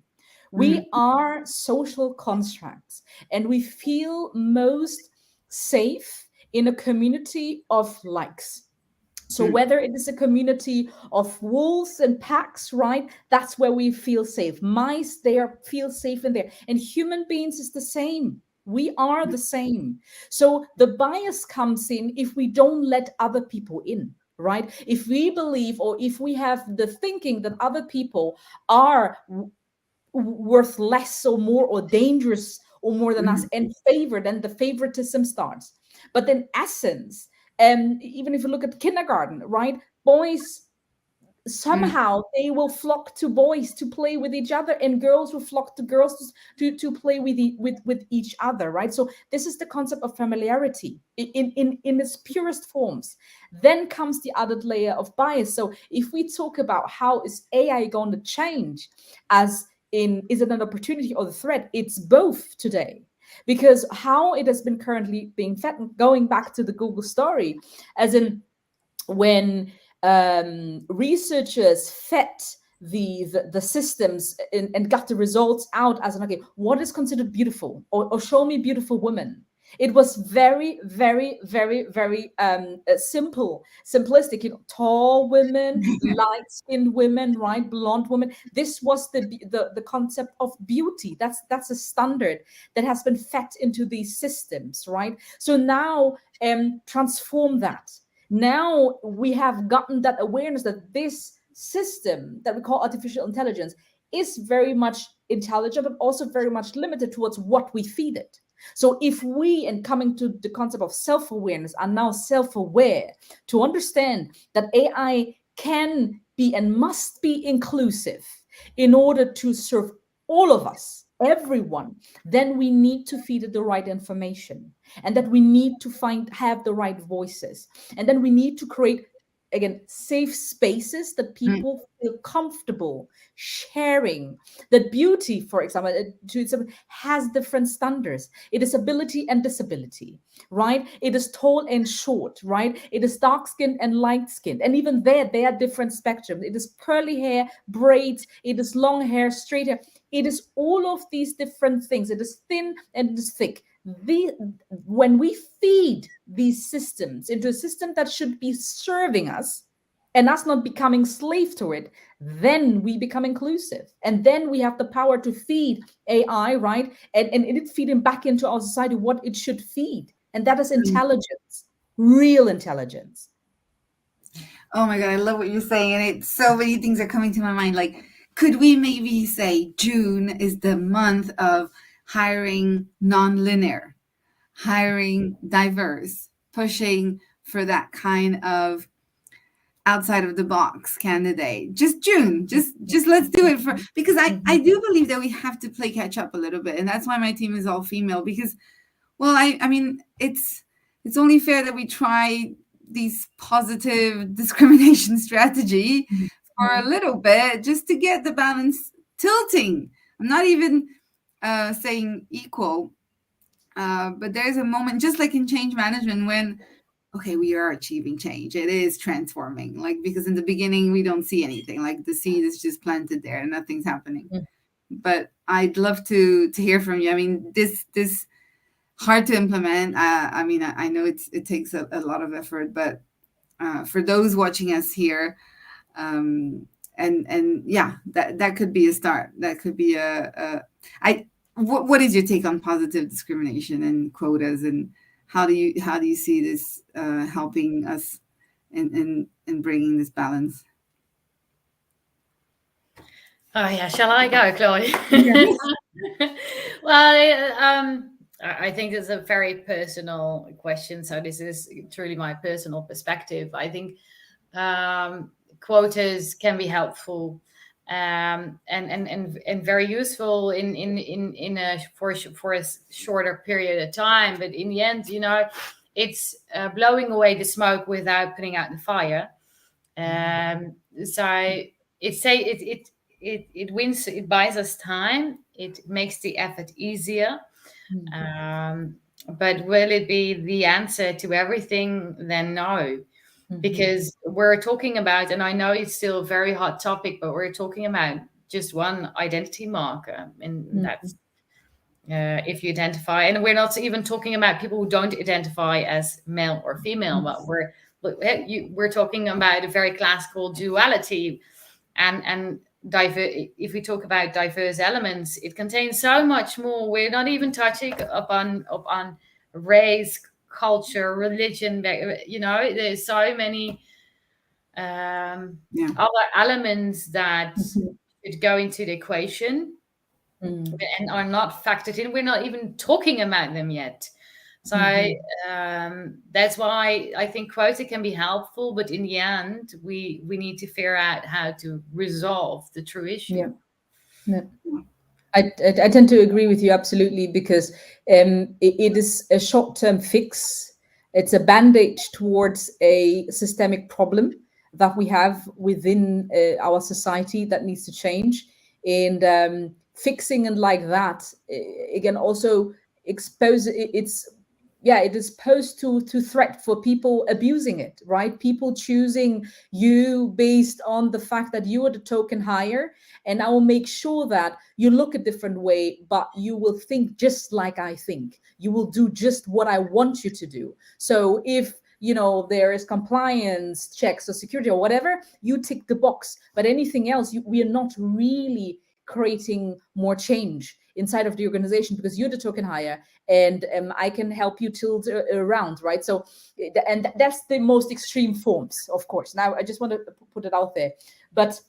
Mhm. We are social constructs, and we feel most safe in a community of likes. So Mm. whether it is a community of wolves and packs, right? That's where we feel safe. Mice, feel safe in there. And human beings is the same. We are the same. So the bias comes in if we don't let other people in, right? If we believe, or if we have the thinking that other people are worth less or more or dangerous or more than us Mhm. and favored, then the favoritism starts. But in essence, even if you look at kindergarten, right? Boys, Mm. somehow they will flock to boys to play with each other, and girls will flock to girls to play with each other, right? So this is the concept of familiarity in its purest forms. Then comes the added layer of bias. So if we talk about how is AI going to change, as in, is it an opportunity or the threat? It's both today, because how it has been currently being fed, going back to the Google story, as in when researchers fed the systems and got the results out as an, okay, what is considered beautiful, or show me beautiful women. It was very, very, very, very simplistic. You know, tall women, light-skinned women, right, blonde women. This was the concept of beauty. That's a standard that has been fed into these systems, right? So now transform that. Now we have gotten that awareness that this system that we call artificial intelligence is very much intelligent, but also very much limited towards what we feed it. So if we, and coming to the concept of self-awareness, are now self-aware to understand that AI can be and must be inclusive in order to serve all of us, everyone, then we need to feed it the right information, and that we need to have the right voices, and then we need to create, again, safe spaces that Mm. people feel comfortable sharing. That beauty, for example, has different standards. It is ability and disability, right? It is tall and short, right? It is dark skinned and light skinned, and even there they are different spectrums. It is curly hair, braids, it is long hair, straight hair. It is all of these different things. It is thin and it is thick. When we feed these systems into a system that should be serving us and us not becoming slave to it, then we become inclusive, and then we have the power to feed AI, right? And it feeding back into our society what it should feed, and that is Mm. intelligence, real intelligence. Oh my God, I love what you're saying. And it's so many things are coming to my mind. Like, could we maybe say June is the month of hiring non-linear, hiring diverse, pushing for that kind of outside of the box candidate. Just June, just let's do it because I do believe that we have to play catch up a little bit, and that's why my team is all female. Because, well, I mean, it's only fair that we try these positive discrimination strategy for a little bit, just to get the balance tilting. I'm not even saying equal, but there's a moment, just like in change management, when okay, we are achieving change. It is transforming, like, because in the beginning we don't see anything, like the seed is just planted there and nothing's happening. But I'd love to hear from you. I mean, this hard to implement. I mean, I know it takes a lot of effort, but for those watching us here, and yeah, that could be a start. That could be what is your take on positive discrimination and quotas, and how do you see this helping us in bringing this balance? Oh yeah, shall I go, Claudia? Yes. Well, I think it's a very personal question. So this is truly my personal perspective. I think quotas can be helpful and very useful in a for a shorter period of time. But in the end, you know, it's blowing away the smoke without putting out the fire. So it wins. It buys us time. It makes the effort easier. But will it be the answer to everything? Then no. Because we're talking about, and I know it's still a very hot topic, but we're talking about just one identity marker, and that's if you identify. And we're not even talking about people who don't identify as male or female, but we're talking about a very classical duality, and if we talk about diverse elements, it contains so much more. We're not even touching upon race, culture, religion. You know, there's so many other elements that should go into the equation and are not factored in. We're not even talking about them yet. So that's why I think quota can be helpful, but in the end, we need to figure out how to resolve the true issue. Yeah. I tend to agree with you absolutely, because it is a short-term fix. It's a band-aid towards a systemic problem that we have within our society that needs to change. And fixing it like that, again, also expose it is posed to threat for people abusing it, right? People choosing you based on the fact that you are the token hire, and I will make sure that you look a different way, but you will think just like I think. You will do just what I want you to do. So if there is compliance checks or security or whatever, you tick the box. But anything else, we are not really creating more change inside of the organization, because you're the token hire, and I can help you tilt around, right? So, and that's the most extreme forms, of course. Now, I just want to put it out there. But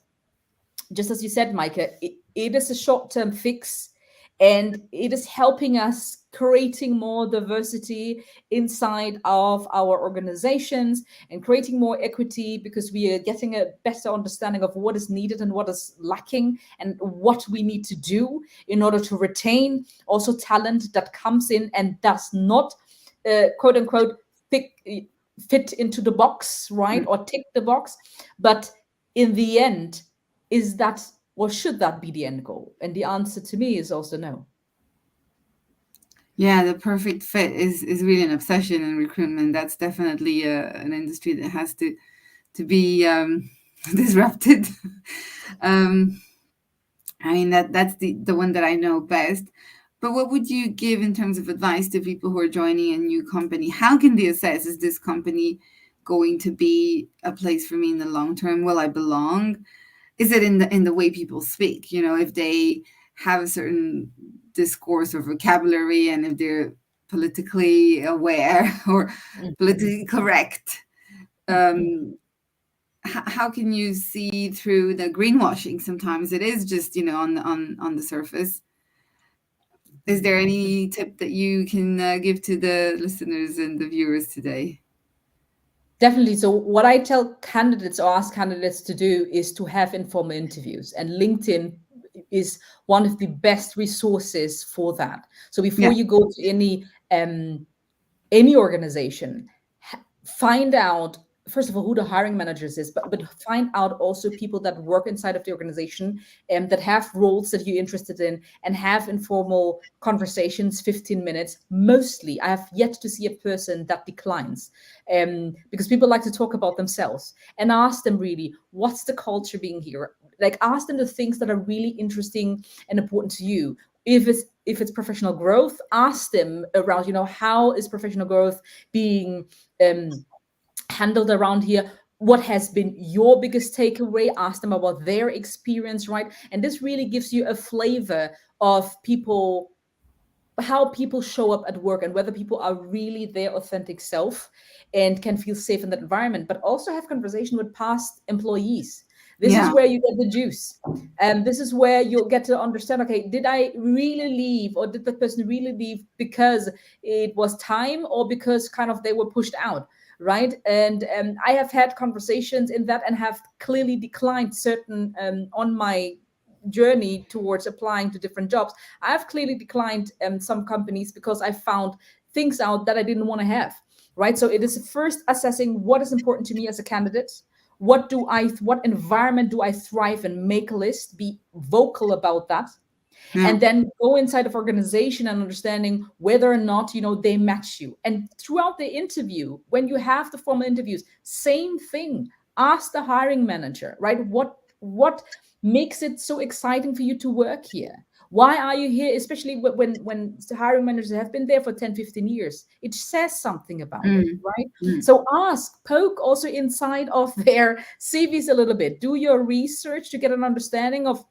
just as you said, Maike, it is a short-term fix, and it is helping us creating more diversity inside of our organizations and creating more equity, because we are getting a better understanding of what is needed and what is lacking and what we need to do in order to retain also talent that comes in and does not, quote unquote, fit into the box, right? Or tick the box. But in the end, is that, or should that be the end goal? And the answer to me is also no. Yeah, the perfect fit is really an obsession in recruitment. That's definitely an industry that has to be disrupted. I mean, that's the one that I know best. But what would you give in terms of advice to people who are joining a new company? How can they assess, is this company going to be a place for me in the long term? Will I belong? Is it in the way people speak? If they have a certain discourse or vocabulary, and if they're politically aware or politically correct, how can you see through the greenwashing? Sometimes it is just on the surface. Is there any tip that you can give to the listeners and the viewers today? Definitely. So what I tell candidates or ask candidates to do is to have informal interviews, and LinkedIn is one of the best resources for that. So before Yeah. you go to any organization, find out first of all who the hiring managers is, but find out also people that work inside of the organization and that have roles that you're interested in, and have informal conversations, 15 minutes. Mostly I have yet to see a person that declines, because people like to talk about themselves, and ask them really what's the culture being here, like ask them the things that are really interesting and important to you. If it's professional growth, ask them around, how is professional growth being handled around here. What has been your biggest takeaway? Ask them about their experience, right? And this really gives you a flavor of people, how people show up at work, and whether people are really their authentic self and can feel safe in that environment. But also have conversation with past employees. This is Yeah. where you get the juice. And this is where you'll get to understand, okay, did I really leave, or did the person really leave because it was time, or because kind of they were pushed out, right? And I have had conversations in that, and have clearly declined certain on my journey towards applying to different jobs. I've clearly declined some companies because I found things out that I didn't want to have, right? So it is first assessing what is important to me as a candidate. What environment do I thrive in? Make a list, be vocal about that. Yeah. And then go inside of organization and understanding whether or not, they match you. And throughout the interview, when you have the formal interviews, same thing. Ask the hiring manager, right? What makes it so exciting for you to work here? Why are you here? Especially when the hiring managers have been there for 10, 15 years. It says something about it, right? So poke also inside of their CVs a little bit. Do your research to get an understanding of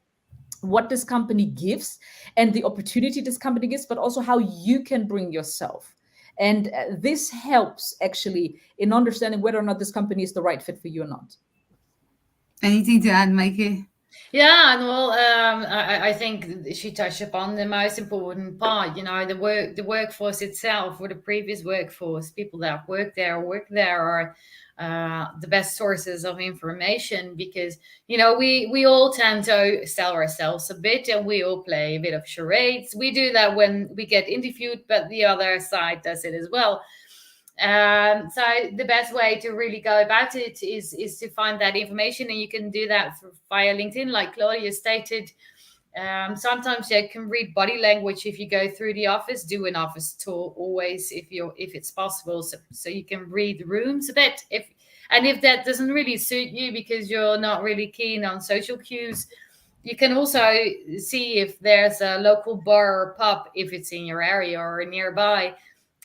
what this company gives and the opportunity this company gives, but also how you can bring yourself. And this helps actually in understanding whether or not this company is the right fit for you or not. Anything to add, Maike? Yeah, and well, I think she touched upon the most important part. The workforce itself, or the previous workforce, people that work there are the best sources of information, because we all tend to sell ourselves a bit, and we all play a bit of charades. We do that when we get interviewed, but the other side does it as well. So the best way to really go about it is to find that information, and you can do that via LinkedIn, like Claudia stated. Sometimes you can read body language if you go through the office. Do an office tour always, if it's possible, so you can read the rooms a bit. If that doesn't really suit you because you're not really keen on social cues, you can also see if there's a local bar or pub, if it's in your area or nearby,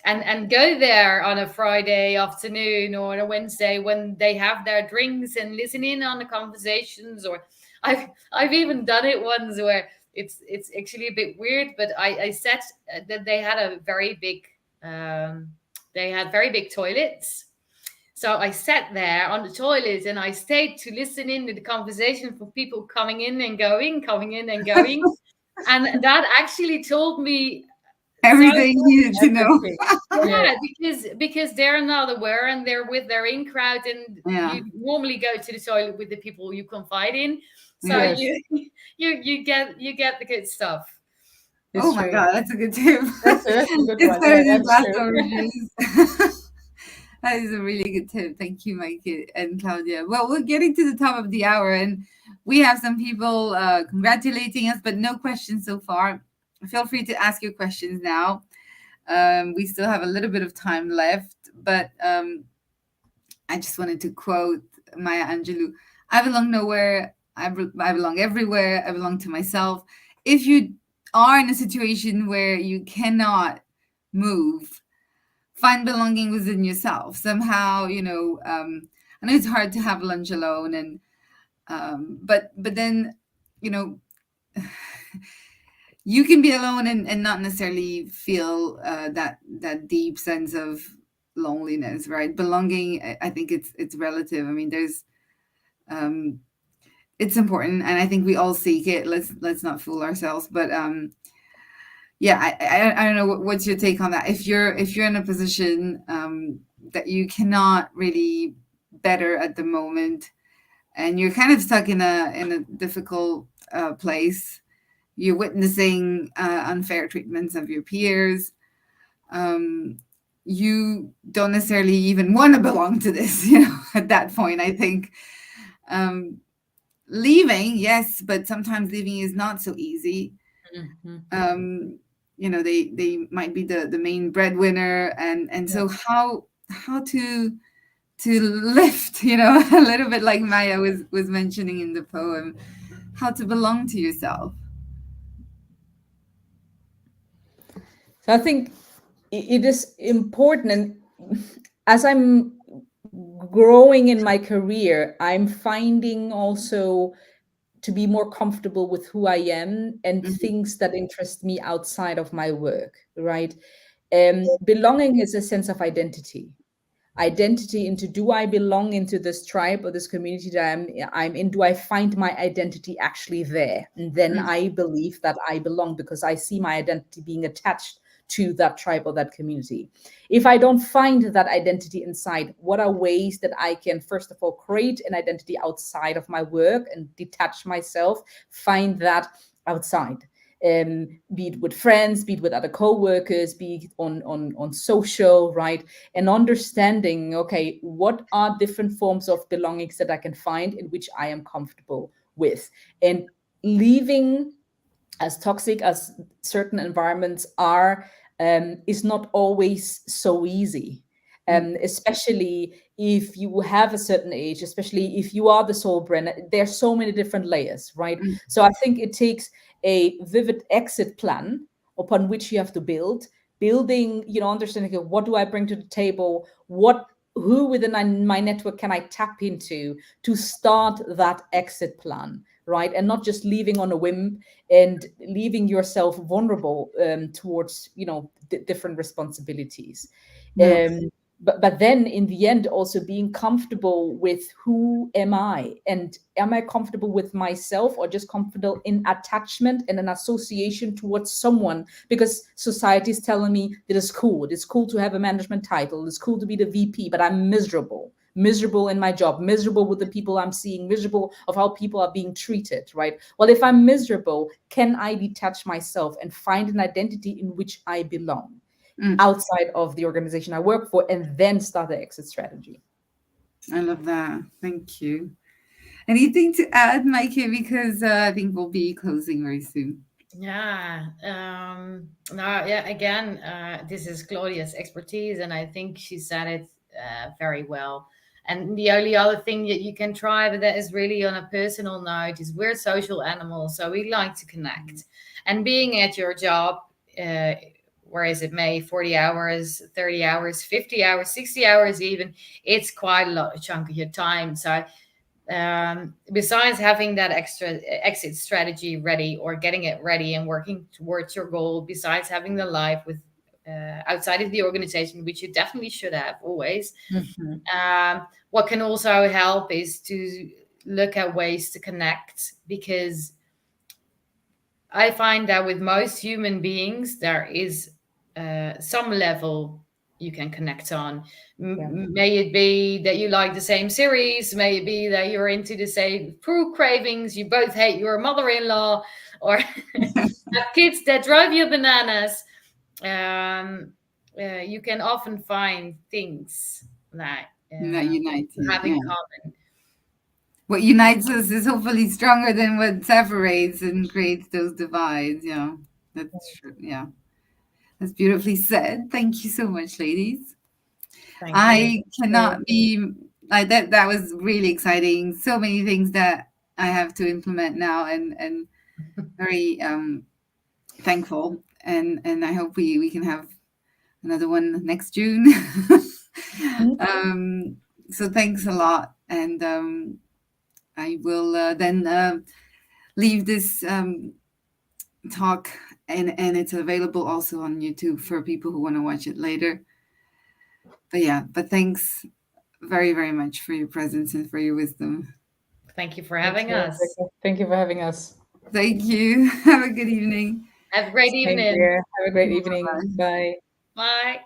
and go there on a Friday afternoon or on a Wednesday when they have their drinks, and listen in on the conversations. Or I've even done it once where it's actually a bit weird, but I said that they had very big toilets. So I sat there on the toilet and I stayed to listen in to the conversation from people coming in and going. And that actually told me Everything you needed to know. yeah, because they're not aware, and they're with their in crowd, and Yeah. you normally go to the toilet with the people you confide in, so Yes. you get the good stuff. It's Oh my true. God, that's a good tip. That's a good It's one. better Yeah, than that's glass true. oranges. That is a really good tip. Thank you, Maike and Claudia. Well, we're getting to the top of the hour, and we have some people congratulating us, but no questions so far. Feel free to ask your questions now. We still have a little bit of time left, but I just wanted to quote Maya Angelou. I belong nowhere. I belong everywhere. I belong to myself. If you are in a situation where you cannot move, find belonging within yourself somehow. I know it's hard to have lunch alone, and but then you can be alone and not necessarily feel that deep sense of loneliness, right? Belonging, I think it's relative. I mean, there's it's important, and I think we all seek it. Let's not fool ourselves. But yeah, I don't know what's your take on that. If you're in a position that you cannot really better at the moment, and you're kind of stuck in a difficult place. You're witnessing unfair treatments of your peers. You don't necessarily even want to belong to this, at that point, I think. Leaving, yes, but sometimes leaving is not so easy. They might be the main breadwinner, and so how to lift, a little bit like Maya was mentioning in the poem, how to belong to yourself. So I think it is important, and as I'm growing in my career, I'm finding also to be more comfortable with who I am and things that interest me outside of my work, right? Belonging is a sense of identity into, do I belong into this tribe or this community that I'm in? Do I find my identity actually there? And then I believe that I belong because I see my identity being attached to that tribe or that community. If I don't find that identity inside, what are ways that I can, first of all, create an identity outside of my work and detach myself, find that outside? Be it with friends, be it with other co-workers, be it on social, right? And understanding, okay, what are different forms of belongings that I can find in which I am comfortable with? And leaving, as toxic as certain environments are, is not always so easy. Especially if you have a certain age, especially if you are the sole brand, there's so many different layers, right? So I think it takes a vivid exit plan upon which you have to building, understanding, okay, what do I bring to the table? Who within my network can I tap into to start that exit plan, right? And not just leaving on a whim and leaving yourself vulnerable towards, different responsibilities. But then in the end, also being comfortable with who am I, and am I comfortable with myself, or just comfortable in attachment and an association towards someone because society is telling me that it's cool. It's cool to have a management title. It's cool to be the VP, but I'm miserable in my job, miserable with the people I'm seeing, miserable of how people are being treated, right? Well, if I'm miserable, can I detach myself and find an identity in which I belong? Outside of the organization I work for, and then start the exit strategy. I love that. Thank you. Anything to add, Maike? Because I think we'll be closing very soon. Yeah. No, yeah, again, this is Claudia's expertise, and I think she said it very well. And the only other thing that you can try, but that is really on a personal note, is we're social animals, so we like to connect. And being at your job, where is it, May, 40 hours, 30 hours, 50 hours, 60 hours even, it's quite a lot, a chunk of your time. So besides having that extra exit strategy ready, or getting it ready and working towards your goal, besides having the life with outside of the organization, which you definitely should have always, what can also help is to look at ways to connect, because I find that with most human beings there is some level you can connect on. May it be that you like the same series, may it be that you're into the same food cravings, you both hate your mother-in-law, or have kids that drive you bananas. You can often find things that unite you, have in common. What unites us is hopefully stronger than what separates and creates those divides. Yeah, that's true. Yeah, that's beautifully said. Thank you so much, ladies. I cannot be like that. That was really exciting. So many things that I have to implement now, and very thankful. And I hope we can have another one next June. So thanks a lot, and I will then leave this talk, and it's available also on YouTube for people who want to watch it later. But thanks very, very much for your presence and for your wisdom. Thank you for having us. Thank you for having us. Thank you. Have a good evening. Have a great evening. Have a great evening. Bye. Bye.